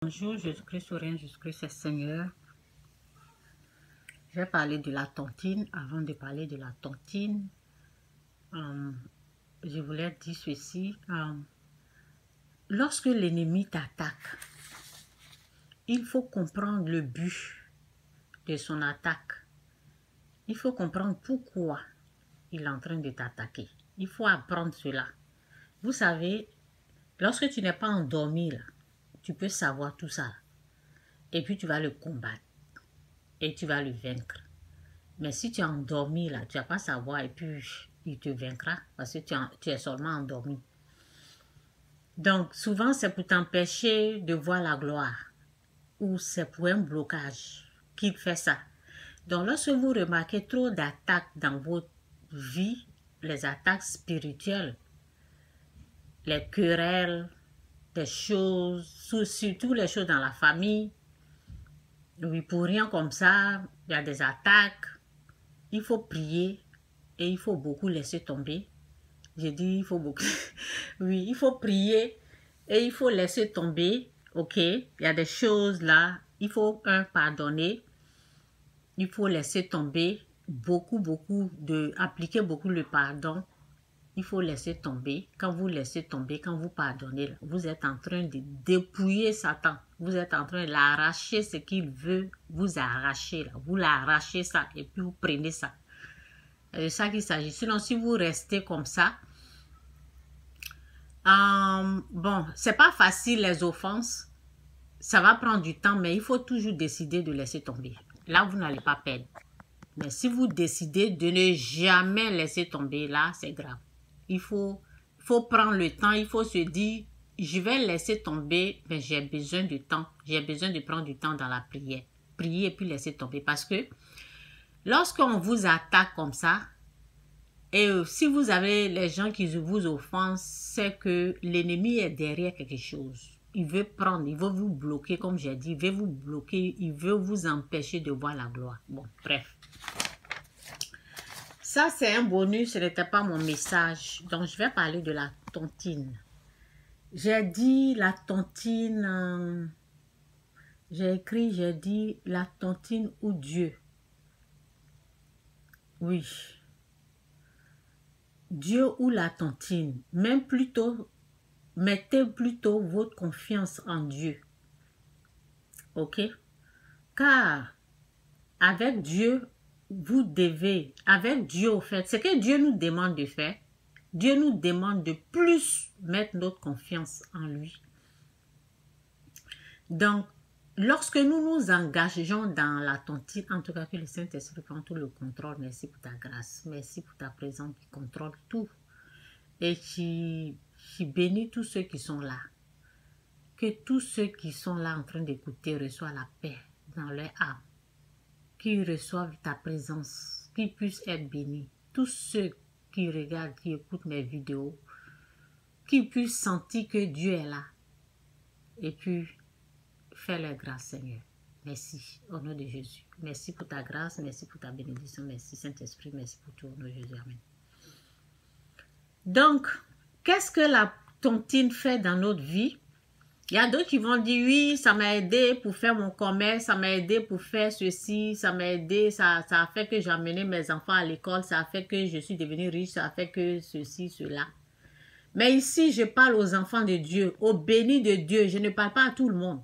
Bonjour, Jésus-Christ, rien, Jésus-Christ est Seigneur. Je vais parler de la tontine. Avant de parler de la tontine, je voulais dire ceci. Lorsque l'ennemi t'attaque, il faut comprendre le but de son attaque. Il faut comprendre pourquoi il est en train de t'attaquer. Il faut apprendre cela. Vous savez, lorsque tu n'es pas endormi, là, tu peux savoir tout ça. Et puis tu vas le combattre. Et tu vas le vaincre. Mais si tu es endormi, là, tu ne vas pas savoir et puis il te vaincra parce que tu es seulement endormi. Donc, souvent, c'est pour t'empêcher de voir la gloire ou c'est pour un blocage qu'il fait ça. Donc, lorsque vous remarquez trop d'attaques dans votre vie, les attaques spirituelles, les querelles, des choses, surtout les choses dans la famille, oui, pour rien comme ça, il y a des attaques. Il faut prier et il faut beaucoup laisser tomber. J'ai dit il faut beaucoup. Oui, il faut prier et il faut laisser tomber. Ok, il y a des choses là. Il faut pardonner. Il faut laisser tomber appliquer beaucoup le pardon. Il faut laisser tomber. Quand vous laissez tomber, quand vous pardonnez, vous êtes en train de dépouiller Satan. Vous êtes en train de l'arracher ce qu'il veut vous arracher. Là. Vous l'arrachez ça et puis vous prenez ça. C'est de ça qu'il s'agit. Sinon, si vous restez comme ça, bon, c'est pas facile les offenses. Ça va prendre du temps, mais il faut toujours décider de laisser tomber. Là, vous n'allez pas perdre. Mais si vous décidez de ne jamais laisser tomber, là, c'est grave. Il faut prendre le temps, il faut se dire, je vais laisser tomber, mais j'ai besoin de temps. J'ai besoin de prendre du temps dans la prière. Prier et puis laisser tomber. Parce que lorsqu'on vous attaque comme ça, et si vous avez les gens qui vous offensent, c'est que l'ennemi est derrière quelque chose. Il veut prendre, il veut vous bloquer, comme j'ai dit, il veut vous bloquer, il veut vous empêcher de voir la gloire. Bon, bref. Ça, c'est un bonus, ce n'était pas mon message. Donc, je vais parler de la tontine. J'ai dit la tontine, j'ai dit la tontine ou Dieu. Oui. Dieu ou la tontine. Même plutôt, mettez plutôt votre confiance en Dieu. Ok? Car avec Dieu, vous devez, avec Dieu au fait, ce que Dieu nous demande de faire, Dieu nous demande de plus mettre notre confiance en lui. Donc, lorsque nous nous engageons dans la tontine, en tout cas que le Saint-Esprit prend tout le contrôle, merci pour ta grâce, merci pour ta présence qui contrôle tout. Et qui bénit tous ceux qui sont là. Que tous ceux qui sont là en train d'écouter reçoivent la paix dans leur âme. Qu'ils reçoivent ta présence, qu'ils puissent être bénis. Tous ceux qui regardent, qui écoutent mes vidéos, qu'ils puissent sentir que Dieu est là. Et puis, fais-leur grâce, Seigneur. Merci, au nom de Jésus. Merci pour ta grâce, merci pour ta bénédiction, merci Saint-Esprit, merci pour tout, au nom de Jésus. Amen. Donc, qu'est-ce que la tontine fait dans notre vie? Il y a d'autres qui vont dire, oui, ça m'a aidé pour faire mon commerce, ça m'a aidé pour faire ceci, ça m'a aidé, ça a fait que j'ai amené mes enfants à l'école, ça a fait que je suis devenue riche, ça a fait que ceci, cela. Mais ici, je parle aux enfants de Dieu, aux bénis de Dieu, je ne parle pas à tout le monde.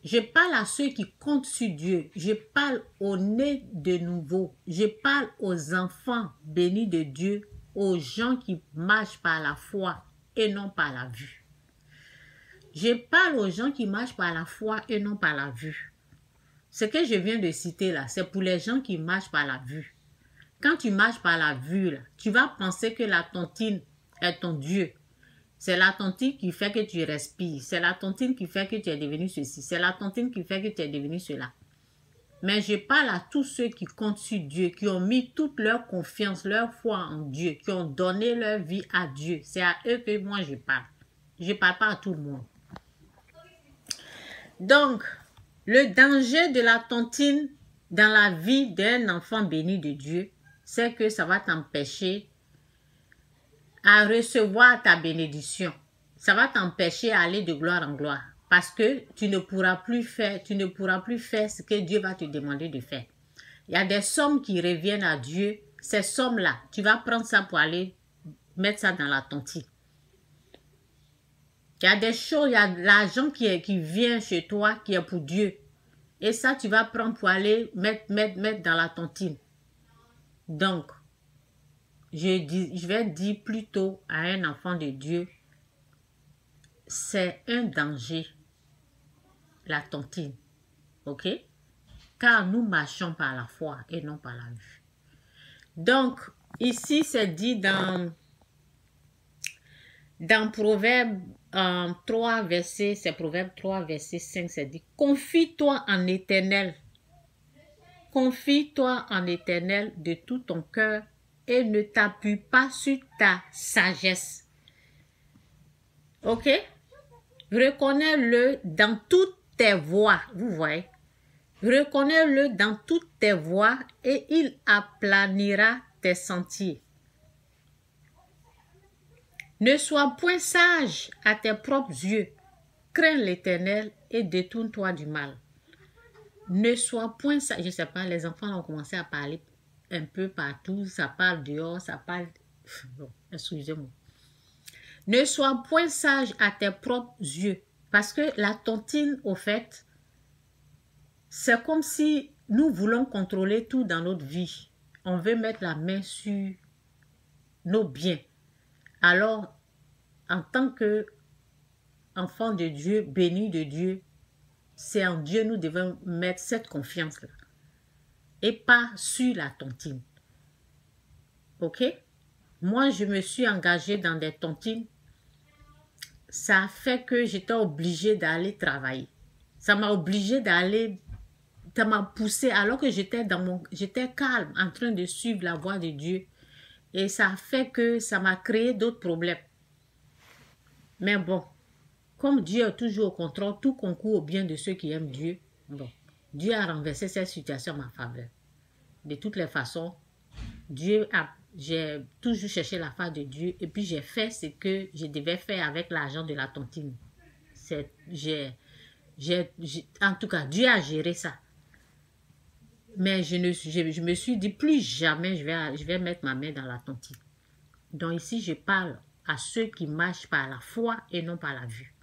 Je parle à ceux qui comptent sur Dieu, je parle aux nés de nouveau, je parle aux enfants bénis de Dieu, aux gens qui marchent par la foi et non par la vue. Je parle aux gens qui marchent par la foi et non par la vue. Ce que je viens de citer là, c'est pour les gens qui marchent par la vue. Quand tu marches par la vue, là, tu vas penser que la tontine est ton Dieu. C'est la tontine qui fait que tu respires. C'est la tontine qui fait que tu es devenu ceci. C'est la tontine qui fait que tu es devenu cela. Mais je parle à tous ceux qui comptent sur Dieu, qui ont mis toute leur confiance, leur foi en Dieu, qui ont donné leur vie à Dieu. C'est à eux que moi je parle. Je ne parle pas à tout le monde. Donc, le danger de la tontine dans la vie d'un enfant béni de Dieu, c'est que ça va t'empêcher à recevoir ta bénédiction. Ça va t'empêcher à aller de gloire en gloire. Parce que tu ne pourras plus faire ce que Dieu va te demander de faire. Il y a des sommes qui reviennent à Dieu. Ces sommes-là, tu vas prendre ça pour aller mettre ça dans la tontine. Il y a des choses, il y a de l'argent qui vient chez toi qui est pour Dieu. Et ça, tu vas prendre pour aller mettre dans la tontine. Donc, je vais dire plutôt à un enfant de Dieu, c'est un danger, la tontine. Ok? Car nous marchons par la foi et non par la vue. Donc, ici, c'est dit dans Proverbe 3, verset, c'est Proverbe 3, verset 5, c'est dit, confie-toi en l'Éternel. Confie-toi en l'Éternel de tout ton cœur et ne t'appuie pas sur ta sagesse. Ok? Reconnais-le dans toutes tes voies. Vous voyez? Reconnais-le dans toutes tes voies et il aplanira tes sentiers. Ne sois point sage à tes propres yeux. Crains l'Éternel et détourne-toi du mal. Ne sois point sage. Je ne sais pas, les enfants ont commencé à parler un peu partout. Ça parle dehors, ça parle... Bon, excusez-moi. Ne sois point sage à tes propres yeux. Parce que la tontine, au fait, c'est comme si nous voulons contrôler tout dans notre vie. On veut mettre la main sur nos biens. Alors, en tant qu'enfant de Dieu, béni de Dieu, c'est en Dieu nous devons mettre cette confiance-là. Et pas sur la tontine. Ok? Moi, je me suis engagée dans des tontines. Ça a fait que j'étais obligée d'aller travailler. Ça m'a obligée d'aller... Ça m'a poussé alors que j'étais calme en train de suivre la voie de Dieu. Et ça a fait que ça m'a créé d'autres problèmes. Mais bon, comme Dieu est toujours au contrôle, tout concourt au bien de ceux qui aiment Dieu. Bon, Dieu a renversé cette situation en ma faveur. De toutes les façons, j'ai toujours cherché la face de Dieu et puis j'ai fait ce que je devais faire avec l'argent de la tontine. En tout cas, Dieu a géré ça. Mais je me suis dit, plus jamais je vais mettre ma main dans la tontine. Donc ici, je parle à ceux qui marchent par la foi et non par la vue.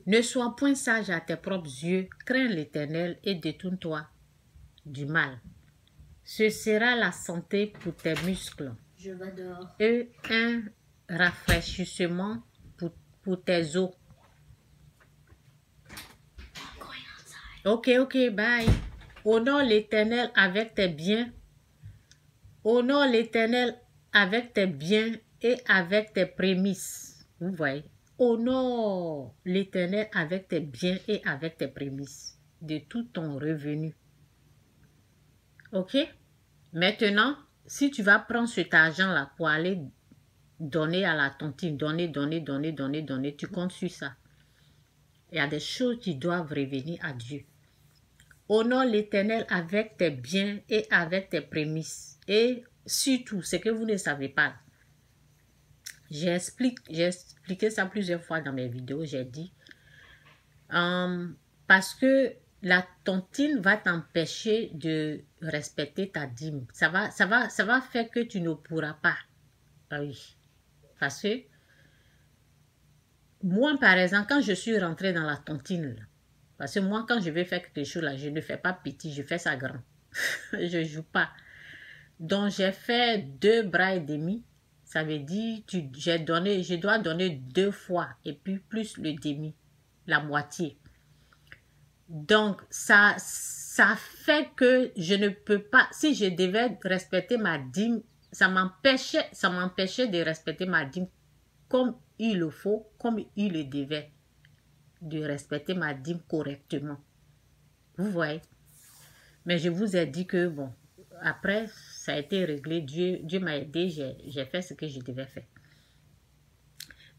Ne sois point sage à tes propres yeux, crains l'Éternel et détourne-toi du mal. Ce sera la santé pour tes muscles. Je vais dehors. Et un rafraîchissement pour tes os. Ok, bye. Honore l'Éternel avec tes biens. Honore l'Éternel avec tes biens et avec tes prémices. Vous voyez? Honore l'Éternel avec tes biens et avec tes prémices. De tout ton revenu. Ok? Maintenant, si tu vas prendre cet argent-là pour aller donner à la tontine, donner, tu comptes sur ça. Il y a des choses qui doivent revenir à Dieu. Honore l'Éternel avec tes biens et avec tes prémices. Et surtout, ce que vous ne savez pas. J'ai expliqué ça plusieurs fois dans mes vidéos. J'ai dit, parce que la tontine va t'empêcher de respecter ta dîme. Ça va faire que tu ne pourras pas. Oui. Parce que moi, par exemple, quand je suis rentrée dans la tontine, là, parce que moi, quand je vais faire quelque chose, là, je ne fais pas petit, je fais ça grand. Je ne joue pas. Donc, j'ai fait 2 bras et demi. Ça veut dire je dois donner 2 fois et puis plus le demi, la moitié. Donc, ça fait que je ne peux pas, si je devais respecter ma dîme, ça m'empêchait de respecter ma dîme comme il le faut, comme il le devait, de respecter ma dîme correctement. Vous voyez? Mais je vous ai dit que, bon, après, ça a été réglé. Dieu m'a aidé, j'ai fait ce que je devais faire.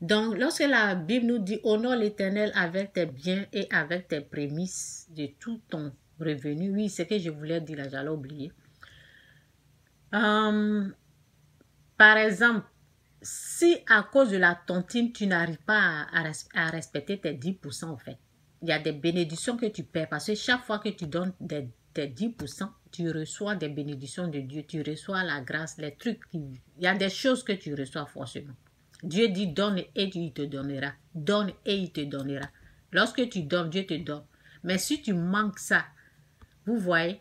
Donc, lorsque la Bible nous dit « Honore l'Éternel avec tes biens et avec tes prémices de tout ton revenu », oui, c'est ce que je voulais dire là, j'allais oublier. Par exemple, si à cause de la tontine, tu n'arrives pas à respecter tes 10%, en fait, il y a des bénédictions que tu perds parce que chaque fois que tu donnes tes 10%, tu reçois des bénédictions de Dieu, tu reçois la grâce, les trucs. Il y a des choses que tu reçois forcément. Dieu dit donne et il te donnera. Donne et il te donnera. Lorsque tu donnes, Dieu te donne. Mais si tu manques ça, vous voyez,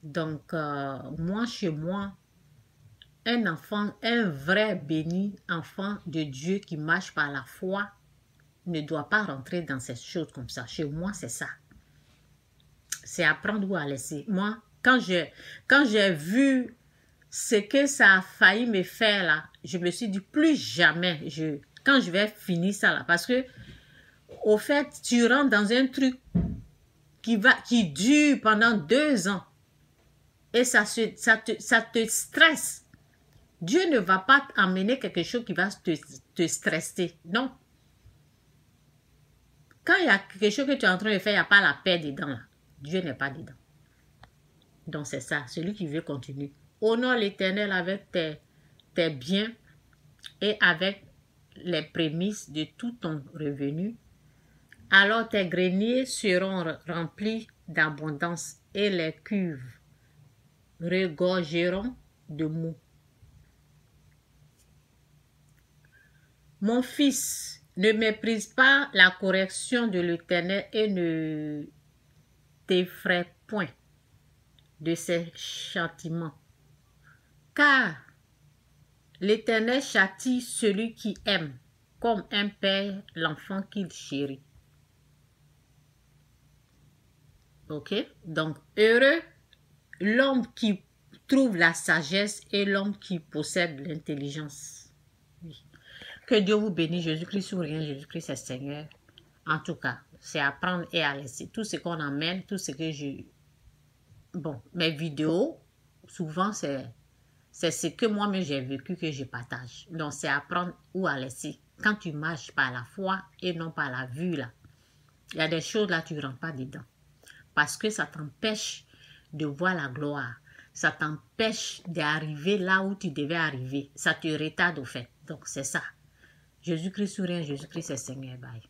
donc moi, chez moi, un enfant, un vrai béni enfant de Dieu qui marche par la foi ne doit pas rentrer dans ces choses comme ça. Chez moi, c'est ça. C'est apprendre ou à laisser. Moi, quand j'ai vu ce que ça a failli me faire là, je me suis dit plus jamais, quand je vais finir ça là, parce que au fait, tu rentres dans un truc qui dure pendant 2 ans et ça te stresse. Dieu ne va pas t'amener quelque chose qui va te stresser. Non. Quand il y a quelque chose que tu es en train de faire, il n'y a pas la paix dedans. Là. Dieu n'est pas dedans. Donc c'est ça, celui qui veut continuer. Honore l'Éternel avec tes biens et avec les prémices de tout ton revenu. Alors tes greniers seront remplis d'abondance et les cuves regorgeront de mou. Mon fils, ne méprise pas la correction de l'Éternel et ne t'effraie point de ses châtiments. Car l'Éternel châtie celui qui aime, comme un père l'enfant qu'il chérit. Ok? Donc, heureux l'homme qui trouve la sagesse et l'homme qui possède l'intelligence. Oui. Que Dieu vous bénisse, Jésus-Christ ou rien, Jésus-Christ est Seigneur. En tout cas, c'est à prendre et à laisser. Tout ce qu'on amène, tout ce que Bon, mes vidéos, souvent, c'est ce que moi-même j'ai vécu que je partage. Donc, c'est à prendre ou à laisser. Quand tu marches par la foi et non par la vue, là, il y a des choses là, tu ne rentres pas dedans. Parce que ça t'empêche de voir la gloire. Ça t'empêche d'arriver là où tu devais arriver. Ça te retarde au fait. Donc, c'est ça. Jésus-Christ ou rien, Jésus-Christ est Seigneur. Bye.